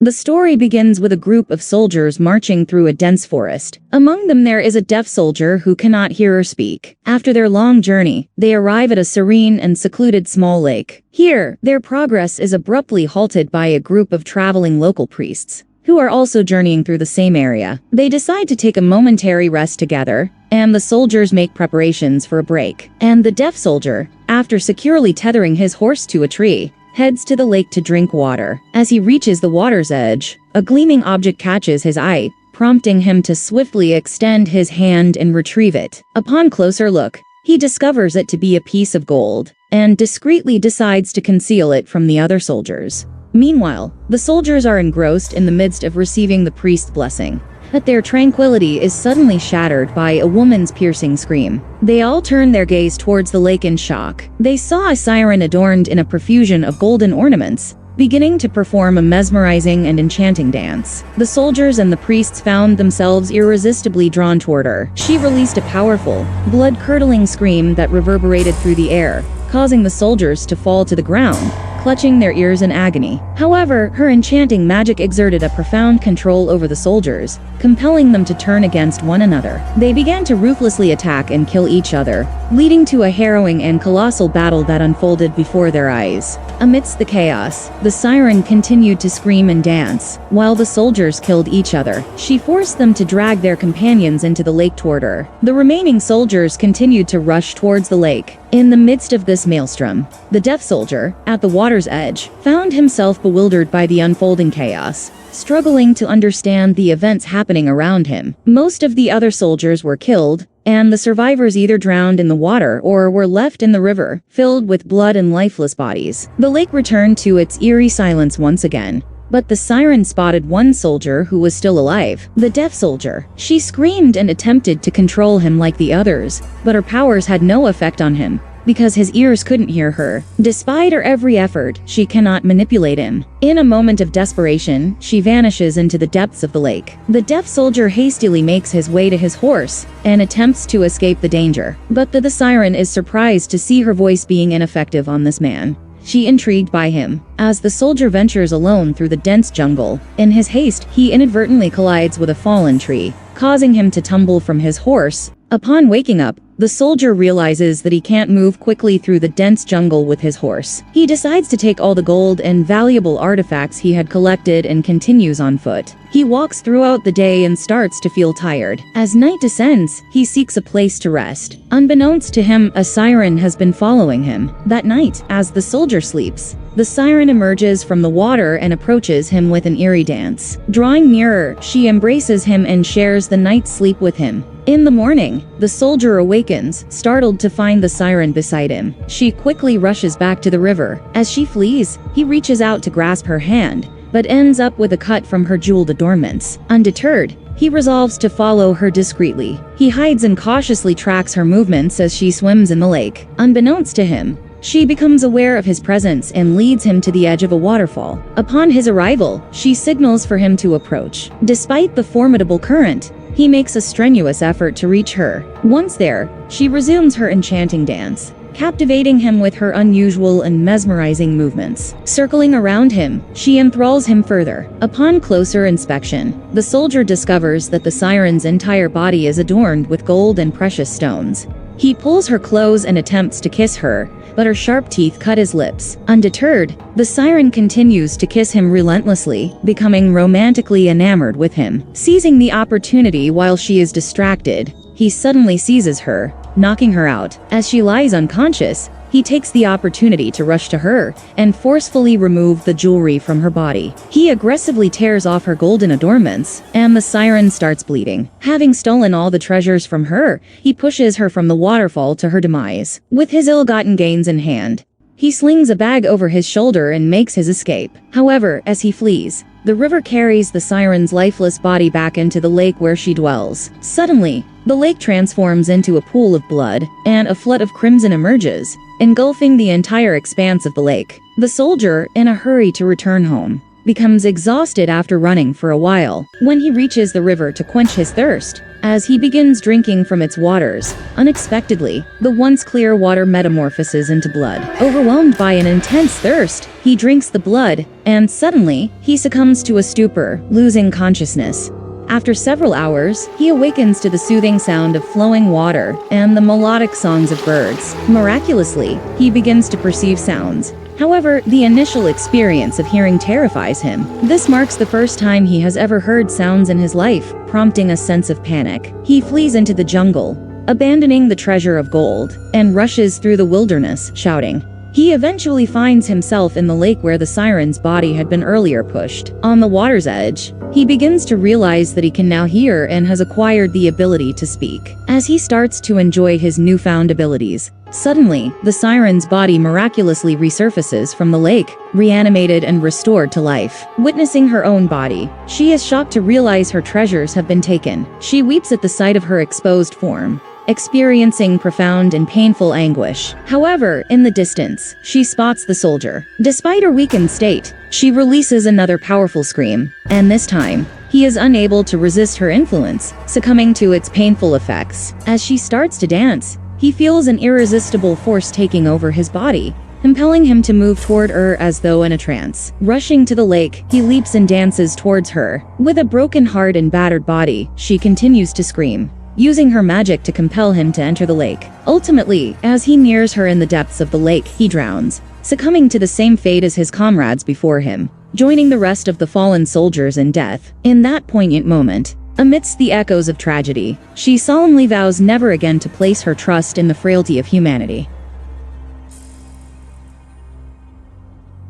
The story begins with a group of soldiers marching through a dense forest. Among them there is a deaf soldier who cannot hear or speak. After their long journey, they arrive at a serene and secluded small lake. Here, their progress is abruptly halted by a group of traveling local priests, who are also journeying through the same area. They decide to take a momentary rest together, and the soldiers make preparations for a break. And the deaf soldier, after securely tethering his horse to a tree, heads to the lake to drink water. As he reaches the water's edge, a gleaming object catches his eye, prompting him to swiftly extend his hand and retrieve it. Upon closer look, he discovers it to be a piece of gold, and discreetly decides to conceal it from the other soldiers. Meanwhile, the soldiers are engrossed in the midst of receiving the priest's blessing, but their tranquility is suddenly shattered by a woman's piercing scream. They all turn their gaze towards the lake in shock. They saw a siren adorned in a profusion of golden ornaments, beginning to perform a mesmerizing and enchanting dance. The soldiers and the priests found themselves irresistibly drawn toward her. She released a powerful, blood-curdling scream that reverberated through the air, causing the soldiers to fall to the ground, clutching their ears in agony. However, her enchanting magic exerted a profound control over the soldiers, compelling them to turn against one another. They began to ruthlessly attack and kill each other, leading to a harrowing and colossal battle that unfolded before their eyes. Amidst the chaos, the siren continued to scream and dance, while the soldiers killed each other. She forced them to drag their companions into the lake toward her. The remaining soldiers continued to rush towards the lake. In the midst of this maelstrom, the deaf soldier, at the water's edge, found himself bewildered by the unfolding chaos, struggling to understand the events happening around him. Most of the other soldiers were killed, and the survivors either drowned in the water or were left in the river, filled with blood and lifeless bodies. The lake returned to its eerie silence once again, but the siren spotted one soldier who was still alive, the deaf soldier. She screamed and attempted to control him like the others, but her powers had no effect on him, because his ears couldn't hear her. Despite her every effort, she cannot manipulate him. In a moment of desperation, she vanishes into the depths of the lake. The deaf soldier hastily makes his way to his horse and attempts to escape the danger, but the siren is surprised to see her voice being ineffective on this man. She intrigued by him. As the soldier ventures alone through the dense jungle, in his haste, he inadvertently collides with a fallen tree, causing him to tumble from his horse. Upon waking up, the soldier realizes that he can't move quickly through the dense jungle with his horse. He decides to take all the gold and valuable artifacts he had collected and continues on foot. He walks throughout the day and starts to feel tired. As night descends, he seeks a place to rest. Unbeknownst to him, a siren has been following him. That night, as the soldier sleeps, the siren emerges from the water and approaches him with an eerie dance. Drawing nearer, she embraces him and shares the night's sleep with him. In the morning, the soldier awakens, startled to find the siren beside him. She quickly rushes back to the river. As she flees, he reaches out to grasp her hand, but ends up with a cut from her jeweled adornments. Undeterred, he resolves to follow her discreetly. He hides and cautiously tracks her movements as she swims in the lake. Unbeknownst to him, she becomes aware of his presence and leads him to the edge of a waterfall. Upon his arrival, she signals for him to approach. Despite the formidable current, he makes a strenuous effort to reach her. Once there, she resumes her enchanting dance, captivating him with her unusual and mesmerizing movements. Circling around him, she enthralls him further. Upon closer inspection, the soldier discovers that the siren's entire body is adorned with gold and precious stones. He pulls her clothes and attempts to kiss her, but her sharp teeth cut his lips. Undeterred, the siren continues to kiss him relentlessly, becoming romantically enamored with him. Seizing the opportunity while she is distracted, he suddenly seizes her, knocking her out. As she lies unconscious, he takes the opportunity to rush to her and forcefully remove the jewelry from her body. He aggressively tears off her golden adornments, and the siren starts bleeding. Having stolen all the treasures from her, he pushes her from the waterfall to her demise. With his ill-gotten gains in hand, he slings a bag over his shoulder and makes his escape. However, as he flees, the river carries the siren's lifeless body back into the lake where she dwells. Suddenly, the lake transforms into a pool of blood, and a flood of crimson emerges, engulfing the entire expanse of the lake. The soldier, in a hurry to return home, becomes exhausted after running for a while. When he reaches the river to quench his thirst, As he begins drinking from its waters, unexpectedly, the once clear water metamorphoses into blood. Overwhelmed by an intense thirst, he drinks the blood, and suddenly, he succumbs to a stupor, losing consciousness. After several hours, he awakens to the soothing sound of flowing water and the melodic songs of birds. Miraculously, he begins to perceive sounds. However, the initial experience of hearing terrifies him. This marks the first time he has ever heard sounds in his life, prompting a sense of panic. He flees into the jungle, abandoning the treasure of gold, and rushes through the wilderness, shouting. He eventually finds himself in the lake where the siren's body had been earlier pushed. On the water's edge, he begins to realize that he can now hear and has acquired the ability to speak. As he starts to enjoy his newfound abilities, suddenly, the siren's body miraculously resurfaces from the lake, reanimated and restored to life. Witnessing her own body, she is shocked to realize her treasures have been taken. She weeps at the sight of her exposed form, experiencing profound and painful anguish. However, in the distance, she spots the soldier. Despite her weakened state, she releases another powerful scream, and this time, he is unable to resist her influence, succumbing to its painful effects. As she starts to dance, he feels an irresistible force taking over his body, compelling him to move toward her as though in a trance. Rushing to the lake, he leaps and dances towards her. With a broken heart and battered body, she continues to scream, using her magic to compel him to enter the lake. Ultimately, as he nears her in the depths of the lake, he drowns, succumbing to the same fate as his comrades before him, joining the rest of the fallen soldiers in death. In that poignant moment, amidst the echoes of tragedy, she solemnly vows never again to place her trust in the frailty of humanity.